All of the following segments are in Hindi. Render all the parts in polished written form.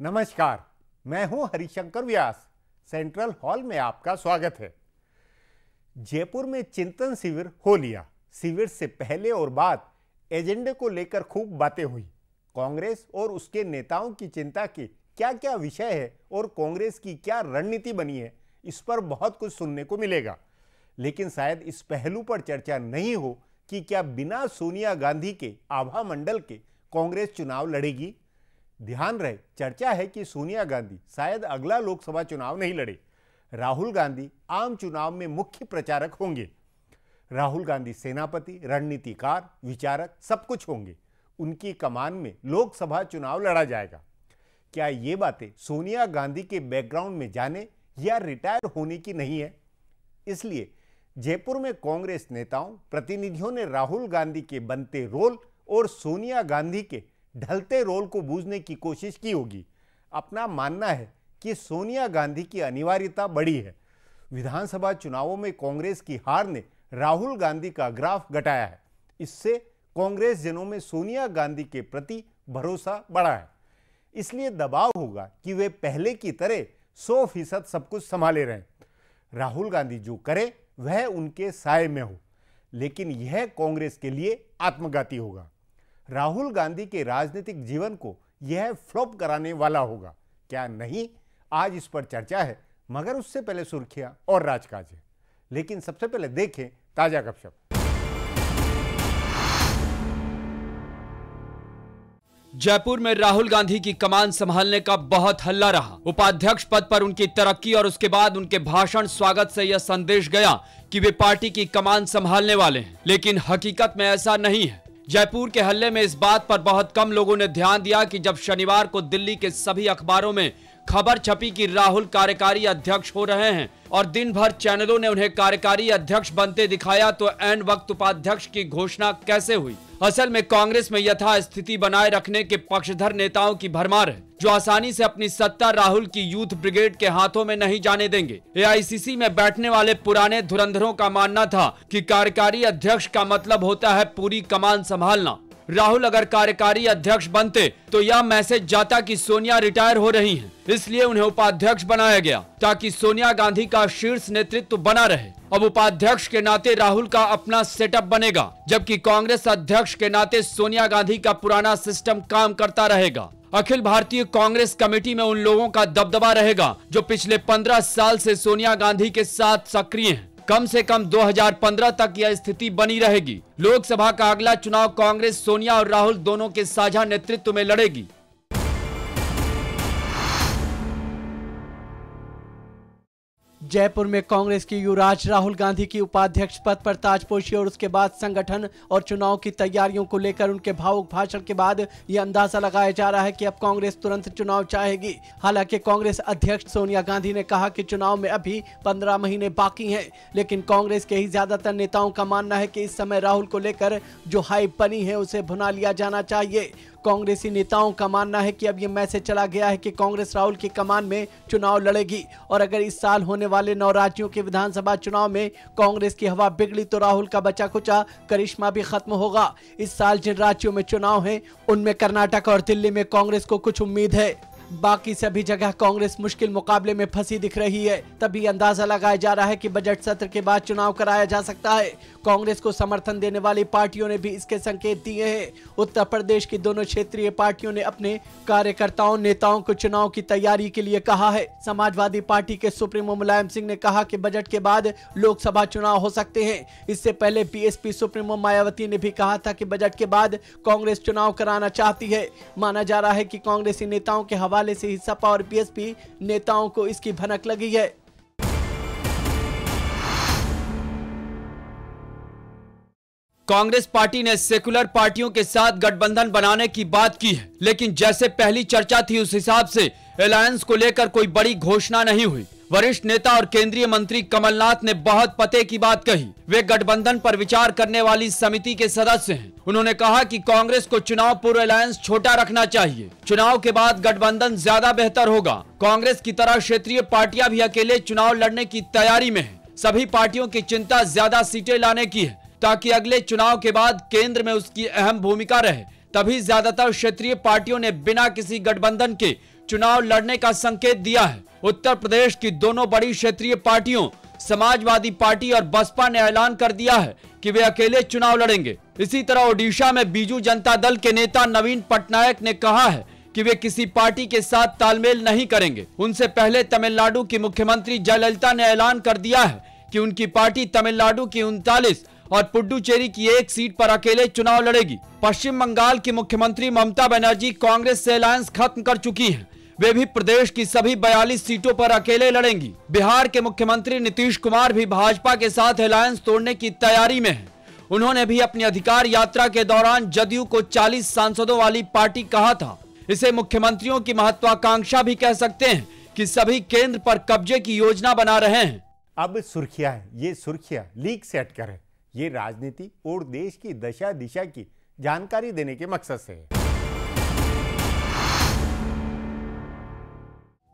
नमस्कार, मैं हूं हरिशंकर व्यास। सेंट्रल हॉल में आपका स्वागत है। जयपुर में चिंतन शिविर हो लिया। शिविर से पहले और बाद एजेंडे को लेकर खूब बातें हुई। कांग्रेस और उसके नेताओं की चिंता की क्या क्या विषय है और कांग्रेस की क्या रणनीति बनी है, इस पर बहुत कुछ सुनने को मिलेगा। लेकिन शायद इस पहलू पर चर्चा नहीं हो कि क्या बिना सोनिया गांधी के आभा मंडल के कांग्रेस चुनाव लड़ेगी। ध्यान रहे, चर्चा है कि सोनिया गांधी शायद अगला लोकसभा चुनाव नहीं लड़े। राहुल गांधी आम चुनाव में मुख्य प्रचारक होंगे। राहुल गांधी सेनापति, रणनीतिकार, विचारक सब कुछ होंगे। उनकी कमान में लोकसभा चुनाव लड़ा जाएगा। क्या ये बातें सोनिया गांधी के बैकग्राउंड में जाने या रिटायर होने की नहीं है? इसलिए जयपुर में कांग्रेस नेताओं, प्रतिनिधियों ने राहुल गांधी के बनते रोल और सोनिया गांधी के ढलते रोल को बूझने की कोशिश की होगी। अपना मानना है कि सोनिया गांधी की अनिवार्यता बड़ी है। विधानसभा चुनावों में कांग्रेस की हार ने राहुल गांधी का ग्राफ घटाया है। इससे कांग्रेस जनों में सोनिया गांधी के प्रति भरोसा बढ़ा है। इसलिए दबाव होगा कि वे पहले की तरह 100% सब कुछ संभाले रहें। राहुल गांधी जो करे वह उनके साए में हो, लेकिन यह कांग्रेस के लिए आत्मघाती होगा। राहुल गांधी के राजनीतिक जीवन को यह फ्लॉप कराने वाला होगा, क्या नहीं? आज इस पर चर्चा है, मगर उससे पहले सुर्खियां और राजकाज है। लेकिन सबसे पहले देखें ताजा गपशप। जयपुर में राहुल गांधी की कमान संभालने का बहुत हल्ला रहा। उपाध्यक्ष पद पर उनकी तरक्की और उसके बाद उनके भाषण स्वागत से यह संदेश गया कि वे पार्टी की कमान संभालने वाले हैं, लेकिन हकीकत में ऐसा नहीं है। जयपुर के हल्ले में इस बात पर बहुत कम लोगों ने ध्यान दिया कि जब शनिवार को दिल्ली के सभी अखबारों में खबर छपी कि राहुल कार्यकारी अध्यक्ष हो रहे हैं और दिन भर चैनलों ने उन्हें कार्यकारी अध्यक्ष बनते दिखाया, तो ऐन वक्त उपाध्यक्ष की घोषणा कैसे हुई? असल में कांग्रेस में यथास्थिति बनाए रखने के पक्षधर नेताओं की भरमार है, जो आसानी से अपनी सत्ता राहुल की यूथ ब्रिगेड के हाथों में नहीं जाने देंगे। एआईसीसी में बैठने वाले पुराने धुरंधरों का मानना था कि कार्यकारी अध्यक्ष का मतलब होता है पूरी कमान संभालना। राहुल अगर कार्यकारी अध्यक्ष बनते तो यह मैसेज जाता कि सोनिया रिटायर हो रही हैं, इसलिए उन्हें उपाध्यक्ष बनाया गया ताकि सोनिया गांधी का शीर्ष नेतृत्व बना रहे। अब उपाध्यक्ष के नाते राहुल का अपना सेटअप बनेगा, जबकि कांग्रेस अध्यक्ष के नाते सोनिया गांधी का पुराना सिस्टम काम करता रहेगा। अखिल भारतीय कांग्रेस कमेटी में उन लोगों का दबदबा रहेगा जो पिछले 15 साल से सोनिया गांधी के साथ सक्रिय हैं। कम से कम 2015 तक यह स्थिति बनी रहेगी। लोकसभा का अगला चुनाव कांग्रेस सोनिया और राहुल दोनों के साझा नेतृत्व में लड़ेगी। जयपुर में कांग्रेस की युवराज राहुल गांधी की उपाध्यक्ष पद पर ताजपोशी और उसके बाद संगठन और चुनाव की तैयारियों को लेकर उनके भावुक भाषण के बाद यह अंदाजा लगाया जा रहा है कि अब कांग्रेस तुरंत चुनाव चाहेगी। हालांकि कांग्रेस अध्यक्ष सोनिया गांधी ने कहा कि चुनाव में अभी 15 महीने बाकी हैं, लेकिन कांग्रेस के ही ज्यादातर नेताओं का मानना है कि इस समय राहुल को लेकर जो हाइप बनी है उसे भुना लिया जाना चाहिए। कांग्रेसी नेताओं का मानना है कि अब ये मैसेज चला गया है कि कांग्रेस राहुल की कमान में चुनाव लड़ेगी और अगर इस साल होने वाले 9 राज्यों के विधानसभा चुनाव में कांग्रेस की हवा बिगड़ी तो राहुल का बचा खुचा करिश्मा भी खत्म होगा। इस साल जिन राज्यों में चुनाव है उनमें कर्नाटक और दिल्ली में कांग्रेस को कुछ उम्मीद है, बाकी सभी जगह कांग्रेस मुश्किल मुकाबले में फंसी दिख रही है। तभी अंदाजा लगाया जा रहा है कि बजट सत्र के बाद चुनाव कराया जा सकता है। कांग्रेस को समर्थन देने वाली पार्टियों ने भी इसके संकेत दिए हैं। उत्तर प्रदेश की दोनों क्षेत्रीय पार्टियों ने अपने कार्यकर्ताओं नेताओं को चुनाव की तैयारी के लिए कहा है। समाजवादी पार्टी के सुप्रीमो मुलायम सिंह ने कहा कि बजट के बाद लोकसभा चुनाव हो सकते हैं। इससे पहले बीएसपी सुप्रीमो मायावती ने भी कहा था कि बजट के बाद कांग्रेस चुनाव कराना चाहती है। माना जा रहा है कि कांग्रेसी नेताओं के हवाले से ही सपा और बीएसपी नेताओं को इसकी भनक लगी है। कांग्रेस पार्टी ने सेकुलर पार्टियों के साथ गठबंधन बनाने की बात की है, लेकिन जैसे पहली चर्चा थी उस हिसाब से अलायंस को लेकर कोई बड़ी घोषणा नहीं हुई। वरिष्ठ नेता और केंद्रीय मंत्री कमलनाथ ने बहुत पते की बात कही। वे गठबंधन पर विचार करने वाली समिति के सदस्य हैं। उन्होंने कहा कि कांग्रेस को चुनाव पूर्व अलायंस छोटा रखना चाहिए। चुनाव के बाद गठबंधन ज्यादा बेहतर होगा। कांग्रेस की तरह क्षेत्रीय पार्टियां भी अकेले चुनाव लड़ने की तैयारी में है। सभी पार्टियों की चिंता ज्यादा सीटें लाने की है, ताकि अगले चुनाव के बाद केंद्र में उसकी अहम भूमिका रहे। तभी ज्यादातर क्षेत्रीय पार्टियों ने बिना किसी गठबंधन के चुनाव लड़ने का संकेत दिया है। उत्तर प्रदेश की दोनों बड़ी क्षेत्रीय पार्टियों समाजवादी पार्टी और बसपा ने ऐलान कर दिया है कि वे अकेले चुनाव लड़ेंगे। इसी तरह ओडिशा में बीजू जनता दल के नेता नवीन पटनायक ने कहा है कि वे किसी पार्टी के साथ तालमेल नहीं करेंगे। उनसे पहले तमिलनाडु की मुख्यमंत्री जयललिता ने ऐलान कर दिया है कि उनकी पार्टी तमिलनाडु की 39 और पुडुचेरी की 1 सीट पर अकेले चुनाव लड़ेगी। पश्चिम बंगाल की मुख्यमंत्री ममता बनर्जी कांग्रेस से अलायंस खत्म कर चुकी हैं। वे भी प्रदेश की सभी 42 सीटों पर अकेले लड़ेंगी। बिहार के मुख्यमंत्री नीतीश कुमार भी भाजपा के साथ अलायंस तोड़ने की तैयारी में हैं। उन्होंने भी अपनी अधिकार यात्रा के दौरान जदयू को 40 सांसदों वाली पार्टी कहा था। इसे मुख्यमंत्रियों की महत्वाकांक्षा भी कह सकते हैं कि सभी केंद्र पर कब्जे की योजना बना रहे हैं। अब सुर्खियां हैं, ये सुर्खियां लीक से हटकर है। ये राजनीति और देश की दशा दिशा की जानकारी देने के मकसद से है।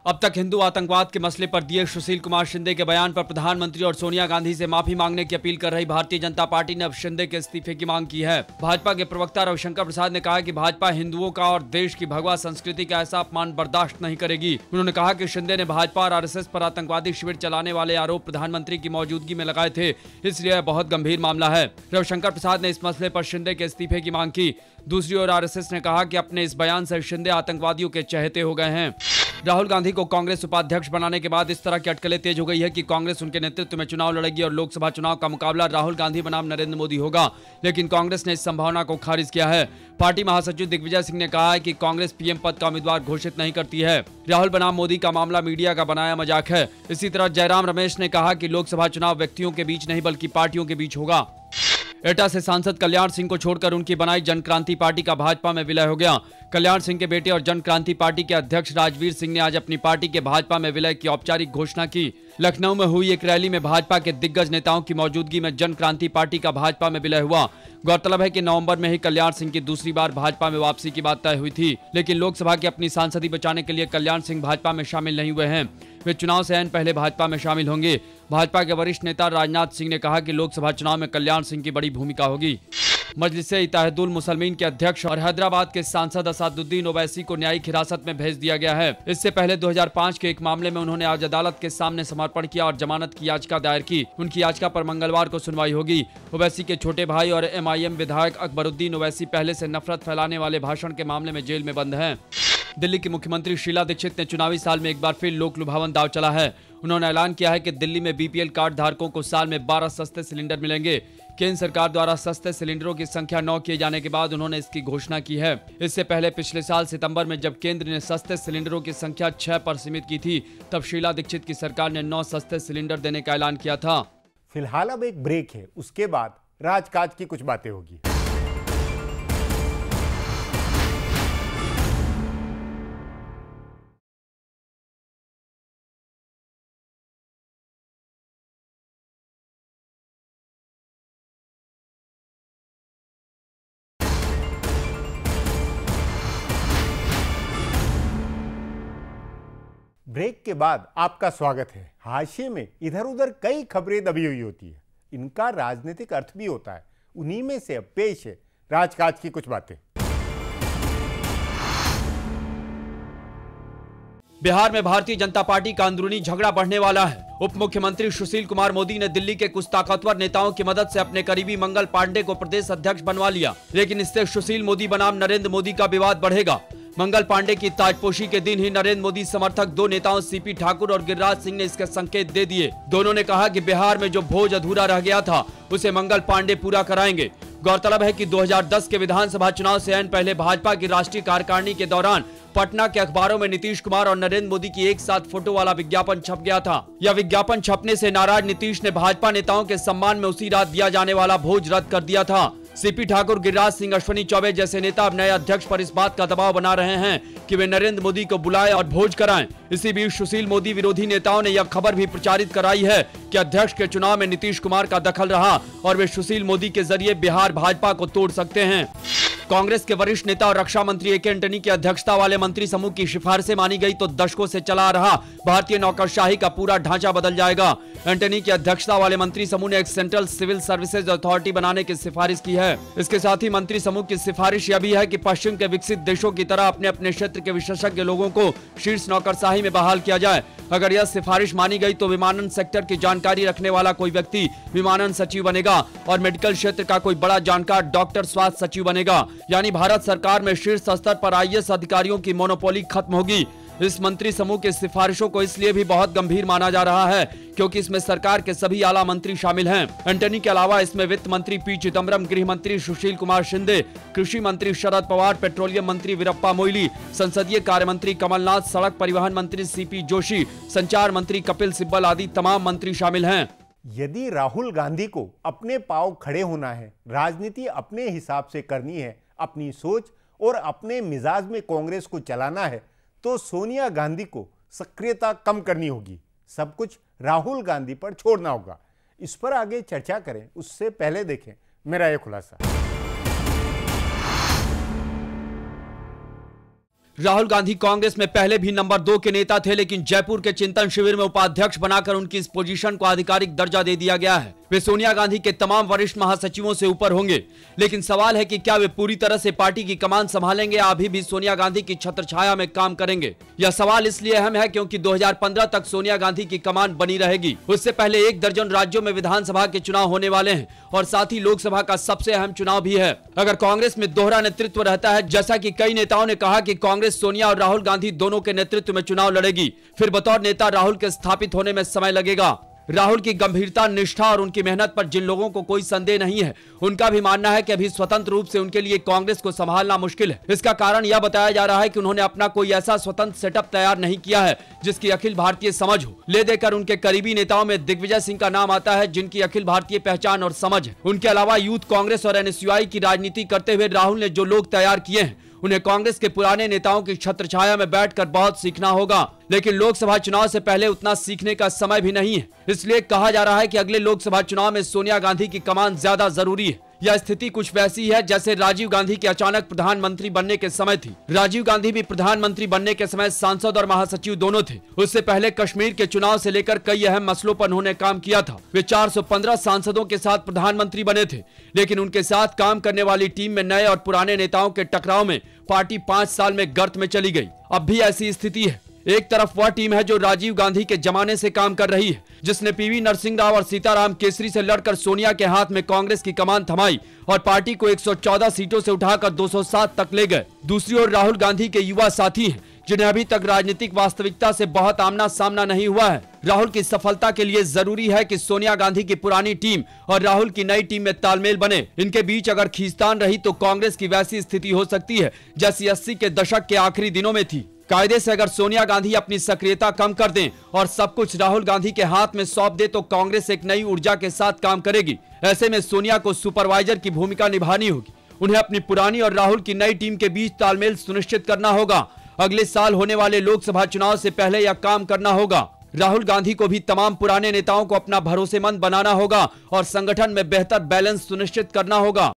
अब तक हिंदू आतंकवाद के मसले पर दिए सुशील कुमार शिंदे के बयान पर प्रधानमंत्री और सोनिया गांधी से माफी मांगने की अपील कर रही भारतीय जनता पार्टी ने अब शिंदे के इस्तीफे की मांग की है। भाजपा के प्रवक्ता रविशंकर प्रसाद ने कहा कि भाजपा हिंदुओं का और देश की भगवा संस्कृति का ऐसा अपमान बर्दाश्त नहीं करेगी। उन्होंने कहा कि शिंदे ने भाजपा और आरएसएस पर आतंकवादी शिविर चलाने वाले आरोप प्रधानमंत्री की मौजूदगी में लगाए थे, इसलिए यह बहुत गंभीर मामला है। रविशंकर प्रसाद ने इस मसले पर शिंदे के इस्तीफे की मांग की। दूसरी ओर आरएसएस ने कहा कि अपने इस बयान से शिंदे आतंकवादियों के चहेते हो गए हैं। राहुल गांधी को कांग्रेस उपाध्यक्ष बनाने के बाद इस तरह की अटकलें तेज हो गई है कि कांग्रेस उनके नेतृत्व में चुनाव लड़ेगी और लोकसभा चुनाव का मुकाबला राहुल गांधी बनाम नरेंद्र मोदी होगा। लेकिन कांग्रेस ने इस संभावना को खारिज किया है। पार्टी महासचिव दिग्विजय सिंह ने कहा है कि कांग्रेस पीएम पद का उम्मीदवार घोषित नहीं करती है। राहुल बनाम मोदी का मामला मीडिया का बनाया मजाक है। इसी तरह जयराम रमेश ने कहा कि लोकसभा चुनाव व्यक्तियों के बीच नहीं बल्कि पार्टियों के बीच होगा। एटा से सांसद कल्याण सिंह को छोड़कर उनकी बनाई जन क्रांति पार्टी का भाजपा में विलय हो गया। कल्याण सिंह के बेटे और जन क्रांति पार्टी के अध्यक्ष राजवीर सिंह ने आज अपनी पार्टी के भाजपा में विलय की औपचारिक घोषणा की। लखनऊ में हुई एक रैली में भाजपा के दिग्गज नेताओं की मौजूदगी में जन क्रांति पार्टी का भाजपा में विलय हुआ। गौरतलब है कि नवंबर में ही कल्याण सिंह की दूसरी बार भाजपा में वापसी की बात तय हुई थी, लेकिन लोकसभा की अपनी सांसदी बचाने के लिए कल्याण सिंह भाजपा में शामिल नहीं हुए हैं। वे चुनाव से ऐन पहले भाजपा में शामिल होंगे। भाजपा के वरिष्ठ नेता राजनाथ सिंह ने कहा कि लोकसभा चुनाव में कल्याण सिंह की बड़ी भूमिका होगी। मजलिसे इत्तेहादुल मुसलमीन के अध्यक्ष और हैदराबाद के सांसद असादुद्दीन ओवैसी को न्यायिक हिरासत में भेज दिया गया है। इससे पहले 2005 के एक मामले में उन्होंने आज अदालत के सामने समर्पण किया और जमानत की याचिका दायर की। उनकी याचिका पर मंगलवार को सुनवाई होगी। ओवैसी के छोटे भाई और एमआईएम विधायक अकबरुद्दीन ओवैसी पहले से नफरत फैलाने वाले भाषण के मामले में जेल में बंद हैं। दिल्ली की मुख्यमंत्री शीला दीक्षित ने चुनावी साल में एक बार फिर लोक लुभावन दांव चला है। उन्होंने ऐलान किया है कि दिल्ली में बीपीएल कार्ड धारकों को साल में 12 सस्ते सिलेंडर मिलेंगे। केंद्र सरकार द्वारा सस्ते सिलेंडरों की संख्या 9 किए जाने के बाद उन्होंने इसकी घोषणा की है। इससे पहले पिछले साल सितंबर में जब केंद्र ने सस्ते सिलेंडरों की संख्या 6 पर सीमित की थी, तब शीला दीक्षित की सरकार ने 9 सस्ते सिलेंडर देने का ऐलान किया था। फिलहाल अब एक ब्रेक है, उसके बाद राजकाज की कुछ बातें होगी। ब्रेक के बाद आपका स्वागत है। हाशिए में इधर उधर कई खबरें दबी हुई होती है, इनका राजनीतिक अर्थ भी होता है। उन्हीं में से अब पेश है राजकाज की कुछ बातें। बिहार में भारतीय जनता पार्टी का अंदरूनी झगड़ा बढ़ने वाला है। उप मुख्यमंत्री सुशील कुमार मोदी ने दिल्ली के कुछ ताकतवर नेताओं की मदद से अपने करीबी मंगल पांडे को प्रदेश अध्यक्ष बनवा लिया, लेकिन इससे सुशील मोदी बनाम नरेंद्र मोदी का विवाद बढ़ेगा। मंगल पांडे की ताजपोशी के दिन ही नरेंद्र मोदी समर्थक दो नेताओं सीपी ठाकुर और गिरिराज सिंह ने इसके संकेत दे दिए। दोनों ने कहा कि बिहार में जो भोज अधूरा रह गया था उसे मंगल पांडे पूरा कराएंगे। गौरतलब है कि 2010 के विधानसभा चुनाव से ऐन पहले भाजपा की राष्ट्रीय कार्यकारिणी के दौरान पटना के अखबारों में नीतीश कुमार और नरेंद्र मोदी की एक साथ फोटो वाला विज्ञापन छप गया था। यह विज्ञापन छपने से नाराज नीतीश ने भाजपा नेताओं के सम्मान में उसी रात दिया जाने वाला भोज रद्द कर दिया था। सीपी ठाकुर, गिरिराज सिंह, अश्विनी चौबे जैसे नेता अब नए अध्यक्ष पर इस बात का दबाव बना रहे हैं कि वे नरेंद्र मोदी को बुलाएं और भोज कराएं। इसी बीच सुशील मोदी विरोधी नेताओं ने यह खबर भी प्रचारित कराई है कि अध्यक्ष के चुनाव में नीतीश कुमार का दखल रहा और वे सुशील मोदी के जरिए बिहार भाजपा को तोड़ सकते हैं। कांग्रेस के वरिष्ठ नेता और रक्षा मंत्री ए के एंटनी की अध्यक्षता वाले मंत्री समूह की सिफारिशें मानी गई तो दशकों से चला आ रहा भारतीय नौकरशाही का पूरा ढांचा बदल जाएगा। एंटनी की अध्यक्षता वाले मंत्री समूह ने एक सेंट्रल सिविल सर्विसेज अथॉरिटी बनाने की सिफारिश की है। इसके साथ ही मंत्री समूह की सिफारिश यह भी है कि पश्चिम के विकसित देशों की तरह अपने अपने क्षेत्र के विशेषज्ञ लोगों को शीर्ष नौकरशाही में बहाल किया जाए। अगर यह सिफारिश मानी गई तो विमानन सेक्टर की जानकारी रखने वाला कोई व्यक्ति विमानन सचिव बनेगा और मेडिकल क्षेत्र का कोई बड़ा जानकार डॉक्टर स्वास्थ्य सचिव बनेगा। यानी भारत सरकार में शीर्ष स्तर पर आईएएस अधिकारियों की मोनोपोली खत्म होगी। इस मंत्री समूह की सिफारिशों को इसलिए भी बहुत गंभीर माना जा रहा है क्योंकि इसमें सरकार के सभी आला मंत्री शामिल हैं। एंटनी के अलावा इसमें वित्त मंत्री पी चिदम्बरम, गृह मंत्री सुशील कुमार शिंदे, कृषि मंत्री शरद पवार, पेट्रोलियम मंत्री वीरप्पा मोइली, संसदीय कार्य मंत्री कमलनाथ, सड़क परिवहन मंत्री सीपी जोशी, संचार मंत्री कपिल सिब्बल आदि तमाम मंत्री शामिल हैं। यदि राहुल गांधी को अपने पांव खड़े होना है, राजनीति अपने हिसाब से करनी है, अपनी सोच और अपने मिजाज में कांग्रेस को चलाना है, तो सोनिया गांधी को सक्रियता कम करनी होगी। सब कुछ राहुल गांधी पर छोड़ना होगा। इस पर आगे चर्चा करें उससे पहले देखें मेरा यह खुलासा। राहुल गांधी कांग्रेस में पहले भी नंबर 2 के नेता थे, लेकिन जयपुर के चिंतन शिविर में उपाध्यक्ष बनाकर उनकी इस पोजीशन को आधिकारिक दर्जा दे दिया गया है। वे सोनिया गांधी के तमाम वरिष्ठ महासचिवों से ऊपर होंगे, लेकिन सवाल है कि क्या वे पूरी तरह से पार्टी की कमान संभालेंगे या अभी भी सोनिया गांधी की छत्रछाया में काम करेंगे। यह सवाल इसलिए अहम है क्योंकि 2015 तक सोनिया गांधी की कमान बनी रहेगी। उससे पहले 1 दर्जन राज्यों में विधानसभा के चुनाव होने वाले हैं और साथ ही लोकसभा का सबसे अहम चुनाव भी है। अगर कांग्रेस में दोहरा नेतृत्व रहता है, जैसा कि कई नेताओं ने कहा कि कांग्रेस सोनिया और राहुल गांधी दोनों के नेतृत्व में चुनाव लड़ेगी, फिर बतौर नेता राहुल के स्थापित होने में समय लगेगा। राहुल की गंभीरता, निष्ठा और उनकी मेहनत पर जिन लोगों को कोई संदेह नहीं है, उनका भी मानना है कि अभी स्वतंत्र रूप से उनके लिए कांग्रेस को संभालना मुश्किल है। इसका कारण यह बताया जा रहा है कि उन्होंने अपना कोई ऐसा स्वतंत्र सेटअप तैयार नहीं किया है जिसकी अखिल भारतीय समझ हो। ले देकर उनके करीबी नेताओं में दिग्विजय सिंह का नाम आता है, जिनकी अखिल भारतीय पहचान और समझ है। उनके अलावा यूथ कांग्रेस और एनएसयूआई की राजनीति करते हुए राहुल ने जो लोग तैयार किए हैं, उन्हें कांग्रेस के पुराने नेताओं की छत्रछाया में बैठकर बहुत सीखना होगा। लेकिन लोकसभा चुनाव से पहले उतना सीखने का समय भी नहीं है। इसलिए कहा जा रहा है कि अगले लोकसभा चुनाव में सोनिया गांधी की कमान ज्यादा जरूरी है। यह स्थिति कुछ वैसी है जैसे राजीव गांधी के अचानक प्रधानमंत्री बनने के समय थी। राजीव गांधी भी प्रधानमंत्री बनने के समय सांसद और महासचिव दोनों थे। उससे पहले कश्मीर के चुनाव से लेकर कई अहम मसलों पर उन्होंने काम किया था। वे 415 सांसदों के साथ प्रधानमंत्री बने थे, लेकिन उनके साथ काम करने वाली टीम में नए और पुराने नेताओं के टकराव में पार्टी 5 साल में गर्त में चली गई। अब भी ऐसी स्थिति है। एक तरफ वह टीम है जो राजीव गांधी के जमाने से काम कर रही है, जिसने पीवी नरसिंह राव और सीताराम केसरी से लड़कर सोनिया के हाथ में कांग्रेस की कमान थमाई और पार्टी को 114 सीटों से उठाकर 207 तक ले गए। दूसरी ओर राहुल गांधी के युवा साथी हैं, जिन्हें अभी तक राजनीतिक वास्तविकता से बहुत आमना सामना नहीं हुआ है। राहुल की सफलता के लिए जरूरी है कि सोनिया गांधी की पुरानी टीम और राहुल की नई टीम में तालमेल बने। इनके बीच अगर खींचतान रही तो कांग्रेस की वैसी स्थिति हो सकती है जैसी 80 के दशक के आखिरी दिनों में थी। कायदे से अगर सोनिया गांधी अपनी सक्रियता कम कर दें और सब कुछ राहुल गांधी के हाथ में सौंप दे तो कांग्रेस एक नई ऊर्जा के साथ काम करेगी। ऐसे में सोनिया को सुपरवाइजर की भूमिका निभानी होगी। उन्हें अपनी पुरानी और राहुल की नई टीम के बीच तालमेल सुनिश्चित करना होगा। अगले साल होने वाले लोकसभा चुनाव से पहले यह काम करना होगा। राहुल गांधी को भी तमाम पुराने नेताओं को अपना भरोसेमंद बनाना होगा और संगठन में बेहतर बैलेंस सुनिश्चित करना होगा।